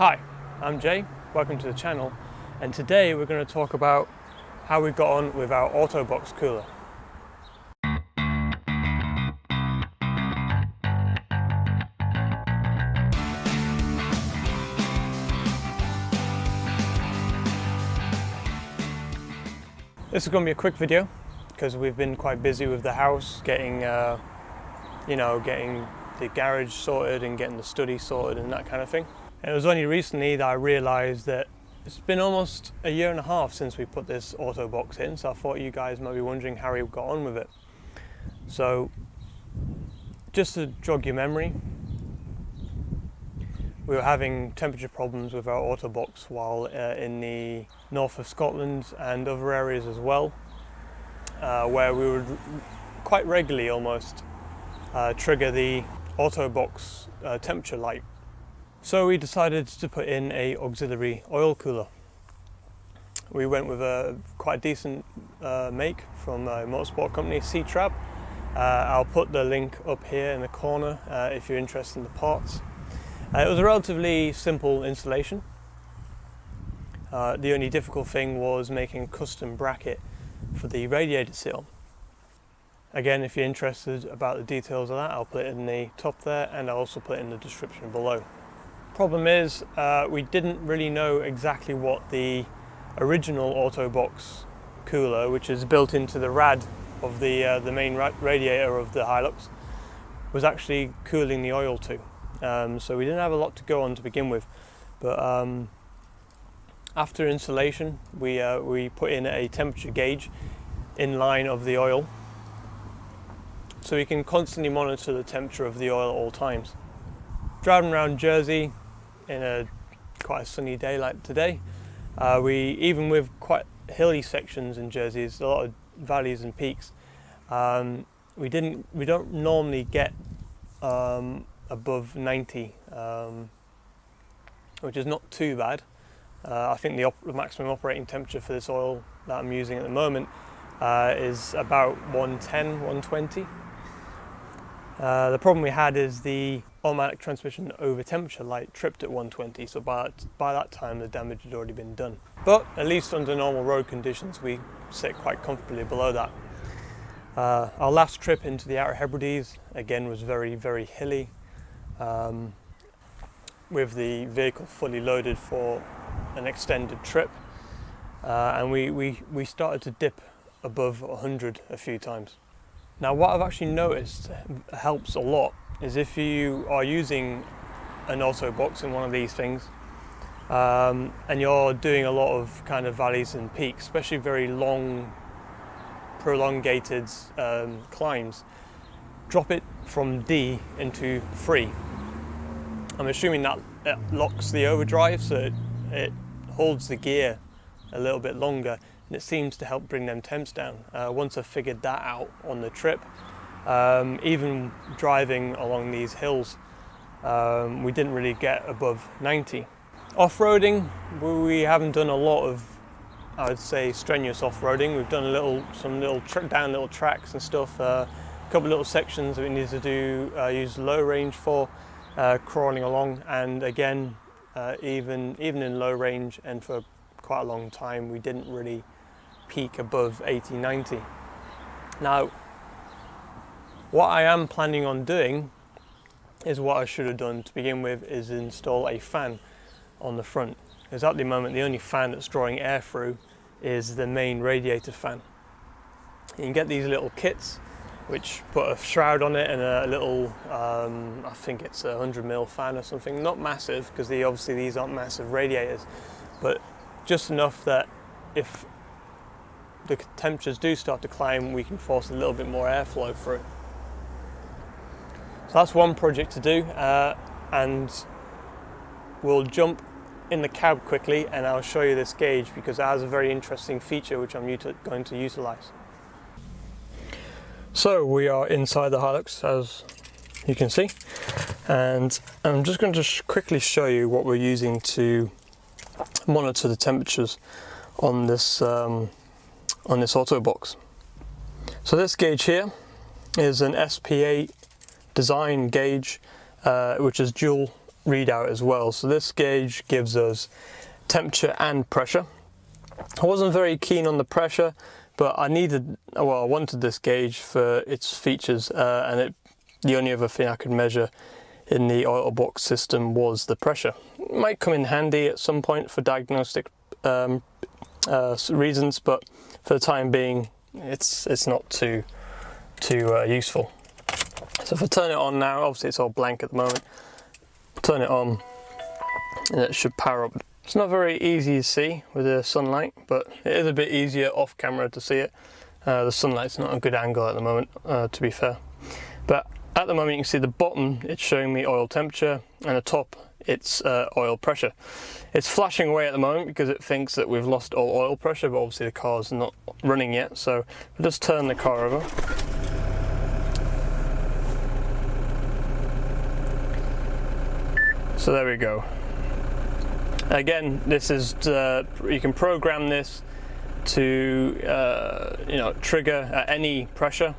Hi, I'm Jay, welcome to the channel, and today we're going to talk about how we got on with our Autobox cooler. This is going to be a quick video because we've been quite busy with the house, getting getting the garage sorted and getting the study sorted and that kind of thing. And it was only recently that I realised that it's been almost a year and a half since we put this Autobox in, so I thought you guys might be wondering how we got on with it. So, just to jog your memory, we were having temperature problems with our Autobox while in the north of Scotland and other areas as well, where we would quite regularly almost trigger the Autobox temperature light. So we decided to put in a auxiliary oil cooler. We went with a quite decent make from a motorsport company, C-Trab. I'll put the link up here in the corner if you're interested in the parts. It was a relatively simple installation. The only difficult thing was making a custom bracket for the radiator seal. Again, if you're interested about the details of that, I'll put it in the top there, and I'll also put it in the description below. Problem is, we didn't really know exactly what the original Autobox cooler, which is built into the rad of the main radiator of the Hilux, was actually cooling the oil to. So we didn't have a lot to go on to begin with, but after installation we put in a temperature gauge in line of the oil, so we can constantly monitor the temperature of the oil at all times. Driving around Jersey in quite a sunny day like today, even with quite hilly sections in Jersey, there's a lot of valleys and peaks. We don't normally get above 90, which is not too bad. I think the maximum operating temperature for this oil that I'm using at the moment is about 110, 120. The problem we had is the automatic transmission over temperature light tripped at 120, so by that time the damage had already been done. But at least under normal road conditions we sit quite comfortably below that. Our last trip into the Outer Hebrides again was very, very hilly, with the vehicle fully loaded for an extended trip, and we started to dip above 100 a few times. Now, what I've actually noticed helps a lot is if you are using an Autobox in one of these things, and you're doing a lot of kind of valleys and peaks, especially very long, prolongated climbs, drop it from D into 3. I'm assuming that it locks the overdrive, so it holds the gear a little bit longer, and it seems to help bring them temps down. Once I figured that out on the trip, even driving along these hills, we didn't really get above 90. Off-roading, we haven't done a lot of, I would say, strenuous off-roading. We've done some little tracks and stuff, a couple little sections that we needed to do, use low range for, crawling along, and again, even in low range and for quite a long time, we didn't really peak above 80, 90. Now, what I am planning on doing is what I should have done to begin with, is install a fan on the front, because at the moment the only fan that's drawing air through is the main radiator fan. You can get these little kits which put a shroud on it and a little, I think it's a 100mm fan or something, not massive, because obviously these aren't massive radiators, but just enough that if the temperatures do start to climb, we can force a little bit more airflow through. So that's one project to do, and we'll jump in the cab quickly and I'll show you this gauge, because it has a very interesting feature which I'm going to utilize. So we are inside the Hilux, as you can see, and I'm just going to quickly show you what we're using to monitor the temperatures on this Autobox. So this gauge here is an SPA design gauge, which is dual readout as well. So this gauge gives us temperature and pressure. I wasn't very keen on the pressure, but I wanted this gauge for its features, and the only other thing I could measure in the oil box system was the pressure. It might come in handy at some point for diagnostic reasons, but for the time being, it's not too useful. So if I turn it on now, obviously it's all blank at the moment. Turn it on, and it should power up. It's not very easy to see with the sunlight, but it is a bit easier off camera to see it. The sunlight's not a good angle at the moment, to be fair. But at the moment you can see the bottom, it's showing me oil temperature, and the top, it's oil pressure. It's flashing away at the moment because it thinks that we've lost all oil pressure, but obviously the car's not running yet. So we'll just turn the car over. So there we go. Again, this is you can program this to trigger at any pressure.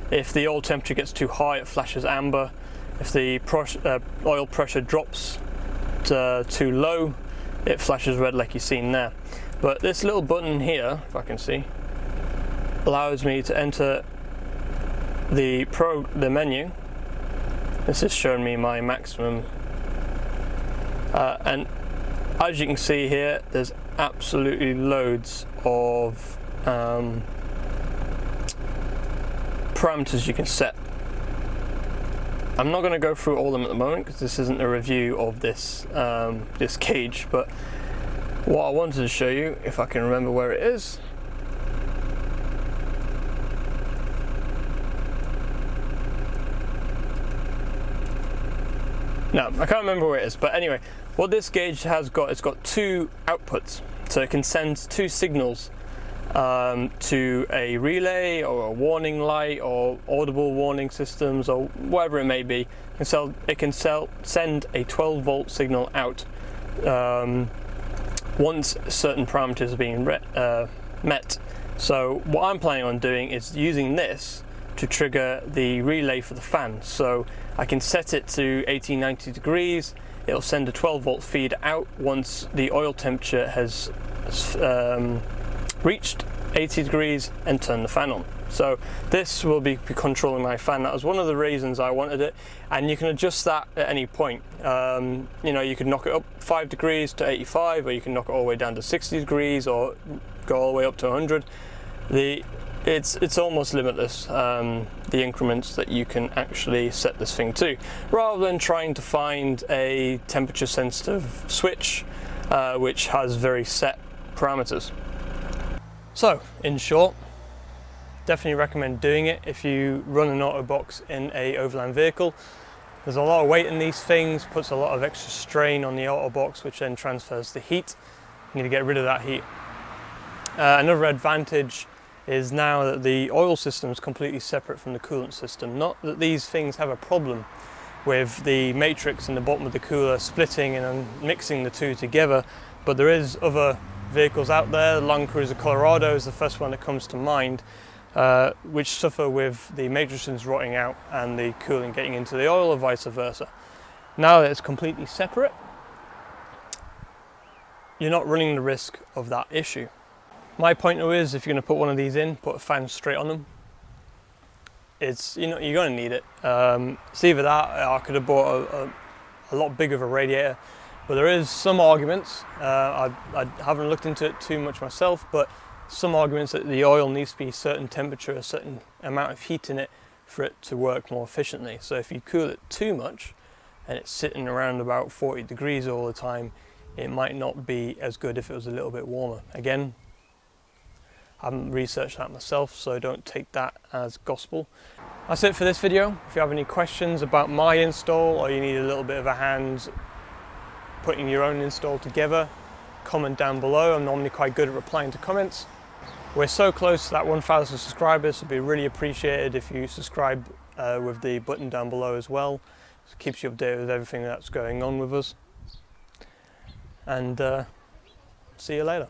If the oil temperature gets too high, it flashes amber. If the oil pressure drops too low, it flashes red like you've seen there. But this little button here, if I can see, allows me to enter the menu. This is showing me my maximum, and as you can see here, there's absolutely loads of parameters you can set. I'm not going to go through all of them at the moment because this isn't a review of this this cage, but what I wanted to show you, if I can remember where it is. No, I can't remember where it is, but anyway, what this gauge has got, it's got two outputs, so it can send two signals to a relay or a warning light or audible warning systems or whatever it may be. It can send a 12-volt signal out once certain parameters are being met. So what I'm planning on doing is using this to trigger the relay for the fan. So I can set it to 1890 degrees. It'll send a 12-volt feed out once the oil temperature has reached 80 degrees, and turn the fan on. So this will be controlling my fan. That was one of the reasons I wanted it, and you can adjust that at any point. You can knock it up 5 degrees to 85, or you can knock it all the way down to 60 degrees, or go all the way up to 100. It's almost limitless, the increments that you can actually set this thing to, rather than trying to find a temperature sensitive switch which has very set parameters. So in short, definitely recommend doing it if you run an auto box in a Overland vehicle. There's a lot of weight in these things, puts a lot of extra strain on the auto box, which then transfers the heat. You need to get rid of that heat. Another advantage is now that the oil system is completely separate from the coolant system. Not that these things have a problem with the matrix in the bottom of the cooler splitting and mixing the two together, but there is other vehicles out there. The Land Cruiser Colorado is the first one that comes to mind, which suffer with the matrices rotting out and the cooling getting into the oil, or vice versa. Now that it's completely separate, you're not running the risk of that issue. My point is, if you're going to put one of these in, put a fan straight on them. You're going to need it. It's either that, I could have bought a lot bigger of a radiator, but there is some arguments. I haven't looked into it too much myself, but some arguments that the oil needs to be a certain temperature, a certain amount of heat in it for it to work more efficiently. So if you cool it too much and it's sitting around about 40 degrees all the time, it might not be as good if it was a little bit warmer. Again, I haven't researched that myself, so don't take that as gospel. That's it for this video. If you have any questions about my install, or you need a little bit of a hand putting your own install together, comment down below. I'm normally quite good at replying to comments. We're so close to that 1,000 subscribers, so it'd be really appreciated if you subscribe with the button down below as well. It keeps you updated with everything that's going on with us. And see you later.